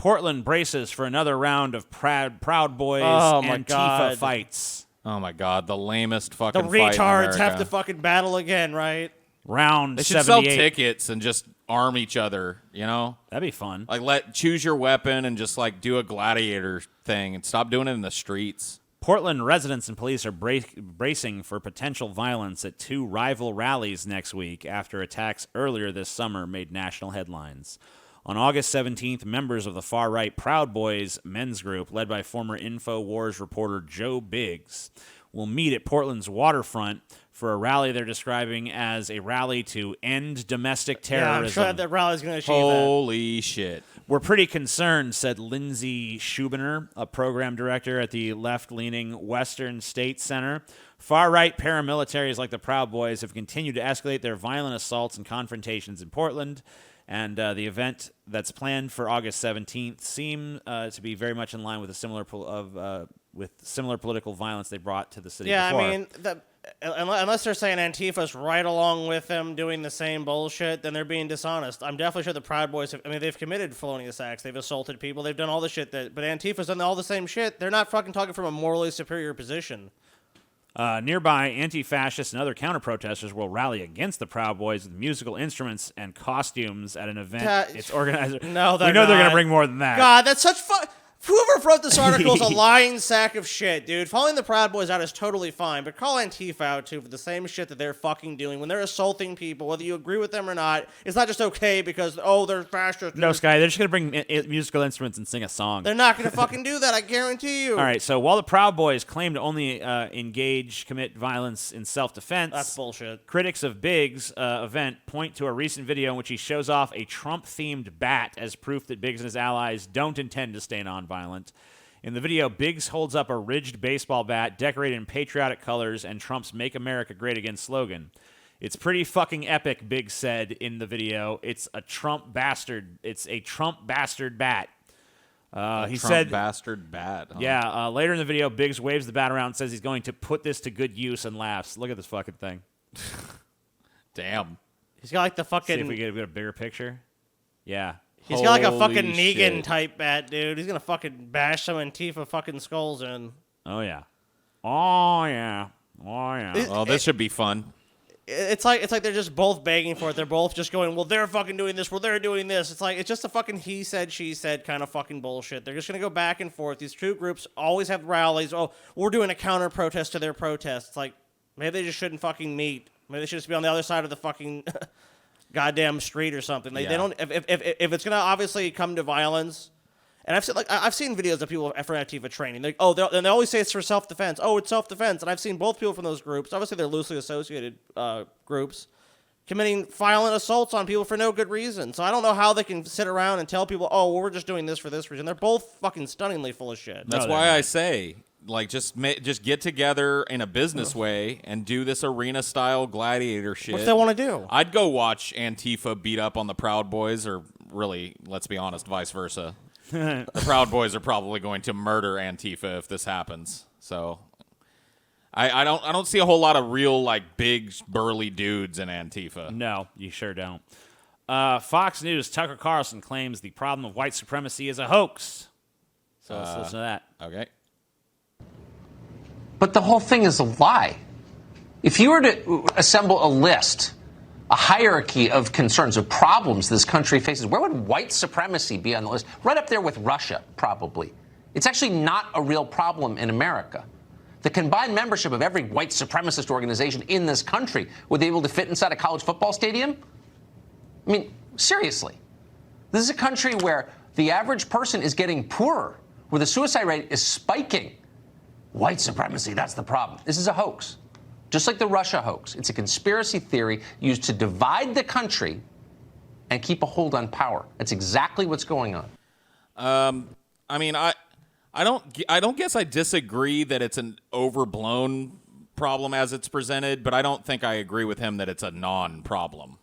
Portland braces for another round of Proud Boys Antifa fights. Oh, my God. The lamest fucking the fight in retards America. have to fucking battle again, right? Round They should 78. sell tickets and just arm each other, you know? That'd be fun. Like, choose your weapon and just, like, do a gladiator thing and stop doing it in the streets. Portland residents and police are bracing for potential violence at 2 rival rallies next week after attacks earlier this summer made national headlines. On August 17th, members of the far-right Proud Boys men's group, led by former InfoWars reporter Joe Biggs, will meet at Portland's waterfront for a rally they're describing as a rally to end domestic terrorism. Yeah, I'm sure that rally's going to achieve Holy shit. We're pretty concerned, said Lindsay Schubiner, a program director at the left-leaning Western State Center. Far-right paramilitaries like the Proud Boys have continued to escalate their violent assaults and confrontations in Portland, and the event that's planned for August 17th seem to be very much in line with similar political violence they brought to the city before. I mean, unless they're saying Antifa's right along with them doing the same bullshit, then they're being dishonest. I'm definitely sure the Proud Boys they've committed felonious acts. They've assaulted people. They've done all the shit but Antifa's done all the same shit. They're not fucking talking from a morally superior position. Nearby, anti-fascists and other counter-protesters will rally against the Proud Boys with musical instruments and costumes at an event. Its organizer. No, we know they're going to bring more than that. God, that's such fun. Whoever wrote this article is a lying sack of shit, dude. Calling the Proud Boys out is totally fine, but call Antifa out, too, for the same shit that they're fucking doing. When they're assaulting people, whether you agree with them or not, it's not just okay because, they're fascist. No, Sky, they're just going to bring musical instruments and sing a song. They're not going to fucking do that, I guarantee you. All right, so while the Proud Boys claim to only commit violence in self-defense, that's bullshit. Critics of Biggs' event point to a recent video in which he shows off a Trump-themed bat as proof that Biggs and his allies don't intend to stay nonviolent. In the video, Biggs holds up a ridged baseball bat decorated in patriotic colors and Trump's Make America Great Again slogan. It's pretty fucking epic, Biggs said in the video. It's a Trump bastard bat. He said bastard bat. Huh? Yeah, later in the video, Biggs waves the bat around and says he's going to put this to good use and laughs. Look at this fucking thing. Damn. He's got like the fucking... See if we get a bigger picture. Yeah. He's got like a fucking shit. Negan type bat, dude. He's gonna fucking bash some Antifa fucking skulls in. Oh yeah. Oh yeah. Oh yeah. Well, this should be fun. It's like they're just both begging for it. They're both just going, well, they're fucking doing this, well, they're doing this. It's just a fucking he said, she said kind of fucking bullshit. They're just gonna go back and forth. These two groups always have rallies. Oh, we're doing a counter protest to their protests. It's like maybe they just shouldn't fucking meet. Maybe they should just be on the other side of the fucking goddamn street or something. They don't. If it's gonna obviously come to violence, and I've seen videos of people for Antifa training. They always say it's for self-defense. Oh, it's self-defense, and I've seen both people from those groups. Obviously, they're loosely associated groups committing violent assaults on people for no good reason. So I don't know how they can sit around and tell people, oh, well, we're just doing this for this reason. They're both fucking stunningly full of shit. That's why I say, like, just get together in a business way and do this arena-style gladiator shit. What do they want to do? I'd go watch Antifa beat up on the Proud Boys, or really, let's be honest, vice versa. The Proud Boys are probably going to murder Antifa if this happens. So I don't see a whole lot of real, like, big burly dudes in Antifa. No, you sure don't. Fox News, Tucker Carlson claims the problem of white supremacy is a hoax. So let's listen to that. Okay. But the whole thing is a lie. If you were to assemble a list, a hierarchy of concerns, of problems this country faces, where would white supremacy be on the list? Right up there with Russia, probably. It's actually not a real problem in America. The combined membership of every white supremacist organization in this country, would they be able to fit inside a college football stadium? I mean, seriously. This is a country where the average person is getting poorer, where the suicide rate is spiking. White supremacy, that's the problem. This is a hoax. Just like the Russia hoax. It's a conspiracy theory used to divide the country and keep a hold on power. That's exactly what's going on. I mean, I don't guess I disagree that it's an overblown problem as it's presented, but I don't think I agree with him that it's a non-problem.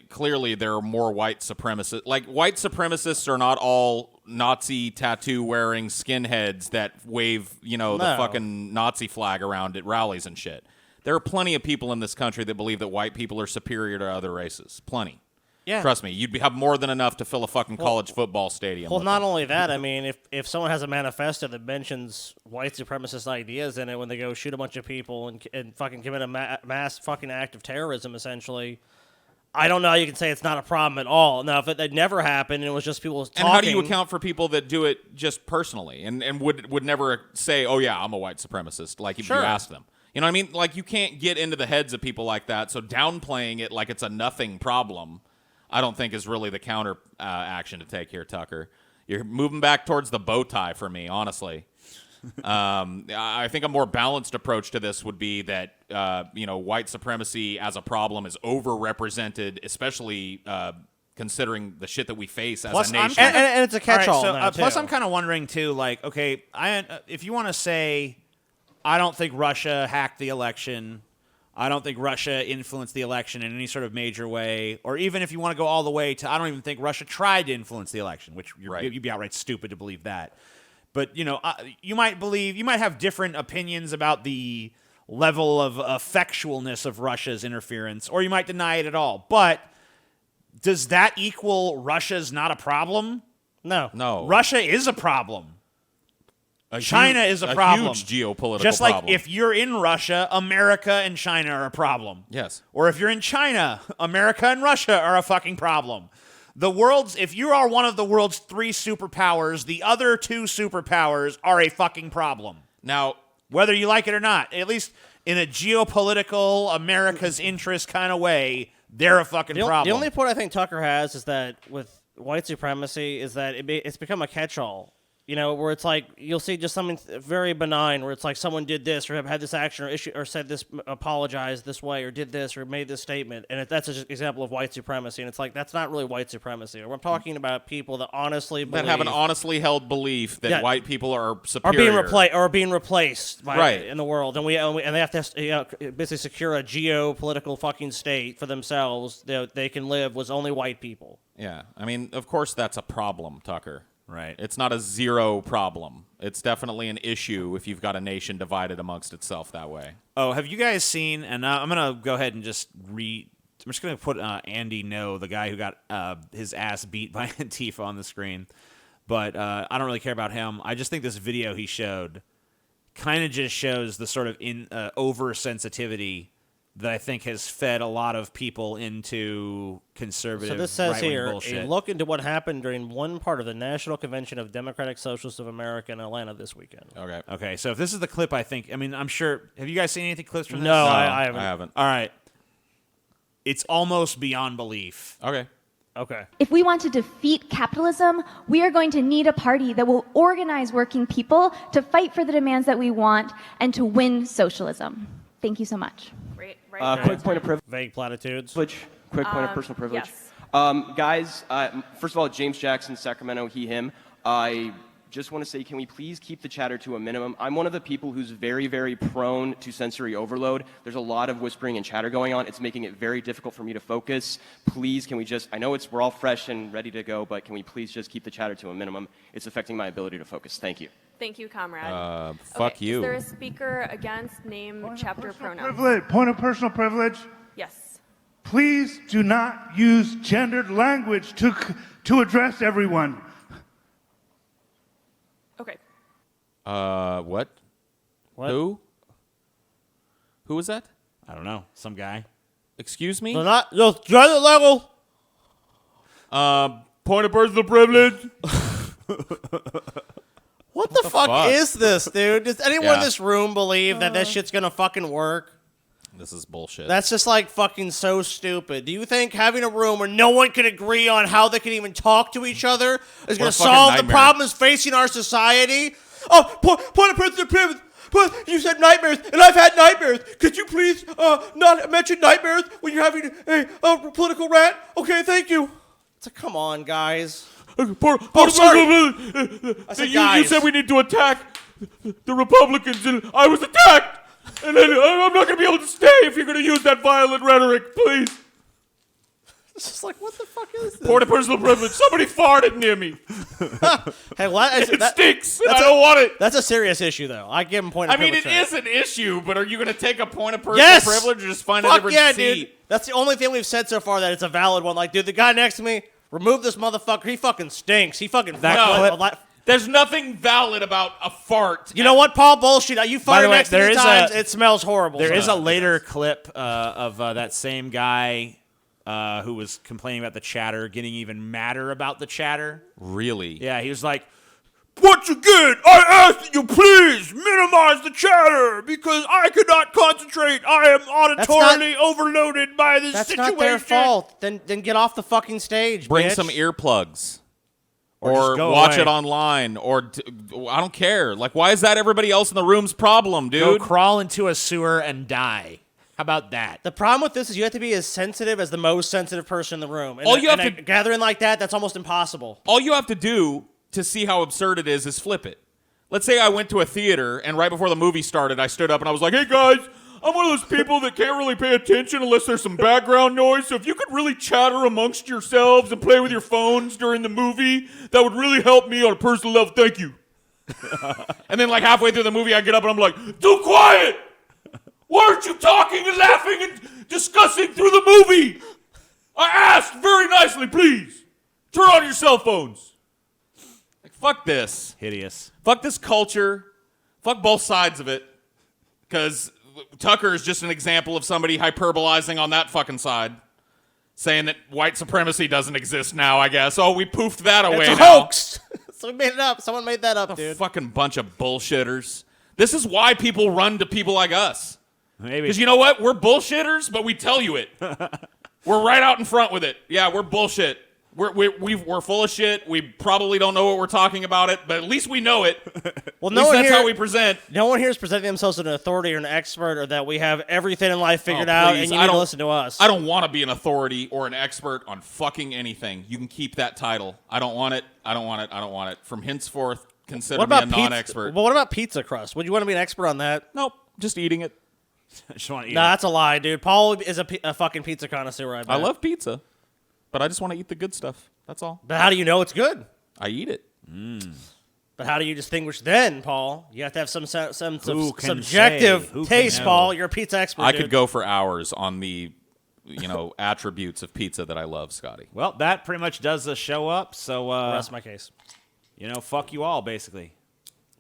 Clearly, there are more white supremacists. Like, white supremacists are not all Nazi tattoo-wearing skinheads that wave, the fucking Nazi flag around at rallies and shit. There are plenty of people in this country that believe that white people are superior to other races. Plenty. Yeah. Trust me, you'd have more than enough to fill a fucking college football stadium. Well, with not them. only that, I mean, if someone has a manifesto that mentions white supremacist ideas in it when they go shoot a bunch of people and fucking commit a mass fucking act of terrorism, essentially, I don't know how you can say it's not a problem at all. Now, if that never happened and it was just people talking... And how do you account for people that do it just personally and would never say, oh, yeah, I'm a white supremacist, like if you ask them? You know what I mean? Like, you can't get into the heads of people like that, so downplaying it like it's a nothing problem, I don't think is really the counter action to take here, Tucker. You're moving back towards the bow tie for me, honestly. I think a more balanced approach to this would be that, white supremacy as a problem is overrepresented, especially considering the shit that we face as a nation. And it's a catch-all now, too. Plus, I'm kind of wondering, too, like, okay, if you want to say, I don't think Russia hacked the election, I don't think Russia influenced the election in any sort of major way, or even if you want to go all the way to, I don't even think Russia tried to influence the election, which you'd be outright stupid to believe that. But, you might have different opinions about the level of effectualness of Russia's interference, or you might deny it at all. But does that equal Russia's not a problem? No. Russia is a problem. China is a problem. A huge geopolitical Just like problem. if you're in Russia, America and China are a problem. Yes. Or if you're in China, America and Russia are a fucking problem. If you are one of the world's 3 superpowers, the other 2 superpowers are a fucking problem. Now, whether you like it or not, at least in a geopolitical, America's interest kind of way, they're a fucking problem. The only point I think Tucker has is that with white supremacy is that it's become a catch-all. Where it's like you'll see just something very benign where it's like someone did this or had this action or issue or said this, apologized this way or did this or made this statement, and that's an example of white supremacy. And it's like that's not really white supremacy. I'm talking about people that honestly believe, that have an honestly held belief that white people are superior, are being replaced in the world, and they have to basically secure a geopolitical fucking state for themselves that they can live with only white people. Yeah, I mean, of course that's a problem, Tucker. Right. It's not a zero problem. It's definitely an issue if you've got a nation divided amongst itself that way. Oh, have you guys seen, and I'm going to go ahead and just I'm just going to put Andy No, the guy who got his ass beat by Antifa on the screen. But I don't really care about him. I just think this video he showed kind of just shows the sort of oversensitivity that I think has fed a lot of people into conservative So this says here, bullshit. a look into what happened during one part of the National Convention of Democratic Socialists of America in Atlanta this weekend. Okay, so if this is the clip, I'm sure, have you guys seen anything clips from this? No, I haven't. All right. It's almost beyond belief. Okay. If we want to defeat capitalism, we are going to need a party that will organize working people to fight for the demands that we want and to win socialism. Thank you so much. Quick point of privilege. Vague platitudes. Quick point of personal privilege. Yes. Guys, first of all, James Jackson, Sacramento, he, him. I just want to say, can we please keep the chatter to a minimum? I'm one of the people who's very, very prone to sensory overload. There's a lot of whispering and chatter going on. It's making it very difficult for me to focus. Please, can we just, I know we're all fresh and ready to go, but can we please just keep the chatter to a minimum? It's affecting my ability to focus. Thank you. Thank you, comrade. Fuck you. Is there a speaker against name, chapter, pronoun? Point of personal privilege. Yes. Please do not use gendered language to address everyone. Okay. What? Who? Who was that? I don't know. Some guy. Excuse me? Gender level. Point of personal privilege. What the fuck is this, dude? Does anyone in Yeah. this room believe that this shit's gonna fucking work? This is bullshit. That's just like fucking so stupid. Do you think having a room where no one can agree on how they can even talk to each other is going to fucking solve the nightmare. problems facing our society? Oh, point of personal privilege. You said nightmares, and I've had nightmares. Could you please not mention nightmares when you're having a political rant? Okay, thank you. It's like, come on, guys. Sorry. I said, You guys. said we need to attack the Republicans, and I was attacked. And then I'm not going to be able to stay if you're going to use that violent rhetoric, please. It's just like, what the fuck is this? Point of personal privilege. Somebody farted near me. Hey, what? It stinks. And I don't want it. That's a serious issue, though. I give him point of privilege. I mean, it is an issue, but are you going to take a point of personal Yes! privilege or just find a Fuck different yeah, seat? dude. That's the only thing we've said so far that it's a valid one. Like, dude, the guy next to me, remove this motherfucker. He fucking stinks. He fucking... There's nothing valid about a fart. You know what, Paul? Bullshit. You farted next to me times. It smells horrible. There is a later clip of that same guy who was complaining about the chatter, getting even madder about the chatter. Really? Yeah, he was like, once again, I ask that you please minimize the chatter because I cannot concentrate. I am auditorily overloaded by this situation. That's not their fault. Then get off the fucking stage, Bring bitch. some earplugs. Or watch away. it online. Or I don't care. Like, why is that everybody else in the room's problem, dude? Go crawl into a sewer and die. How about that? The problem with this is you have to be as sensitive as the most sensitive person in the room. And All you have a to- gathering like that's almost impossible. All you have to do to see how absurd it is flip it. Let's say I went to a theater, and right before the movie started, I stood up and I was like, hey, guys, I'm one of those people that can't really pay attention unless there's some background noise. So if you could really chatter amongst yourselves and play with your phones during the movie, that would really help me on a personal level. Thank you. And then like halfway through the movie, I get up and I'm like, too quiet. Why aren't you talking and laughing and discussing through the movie? I asked very nicely, please. Turn on your cell phones. Like, fuck this. Hideous. Fuck this culture. Fuck both sides of it. Because Tucker is just an example of somebody hyperbolizing on that fucking side. Saying that white supremacy doesn't exist now, I guess. Oh, we poofed that away It's a now. hoax. So we made it up. Someone made that up, A dude. fucking bunch of bullshitters. This is why people run to people like us. Maybe. Because you know what? We're bullshitters, but we tell you it. We're right out in front with it. Yeah, we're bullshit. We're full of shit. We probably don't know what we're talking about it, but at least we know it. Well, at least that's how we present. No one here is presenting themselves as an authority or an expert or that we have everything in life figured Oh, out please. and you I need to don't- listen to us. I don't want to be an authority or an expert on fucking anything. You can keep that title. I don't want it. I don't want it. I don't want it. From henceforth, consider What me a about pizza? non-expert. Well, what about pizza crust? Would you want to be an expert on that? Nope. Just eating it. I just want to eat No, it. that's a lie, dude. Paul is a fucking pizza connoisseur, I bet. I love pizza, but I just want to eat the good stuff. That's all. But how do you know it's good? I eat it. But how do you distinguish then, Paul? You have to have some Who can subjective say? Who can taste, know? Paul. You're a pizza expert, I dude. could go for hours on the, attributes of pizza that I love, Scotty. Well, that pretty much does the show up. So, Rest my case. fuck you all, basically.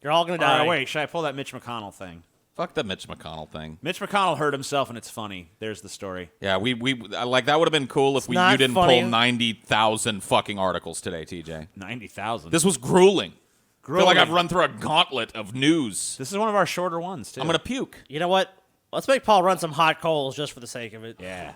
You're all going to die. Wait, should I pull that Mitch McConnell thing? Fuck that Mitch McConnell thing. Mitch McConnell hurt himself, and it's funny. There's the story. Yeah, we like that would have been cool if you not didn't funny. pull 90,000 fucking articles today, TJ. 90,000. This was grueling. I feel like Grueling. I've run through a gauntlet of news. This is one of our shorter ones, too. I'm gonna puke. You know what? Let's make Paul run some hot coals just for the sake of it. Yeah.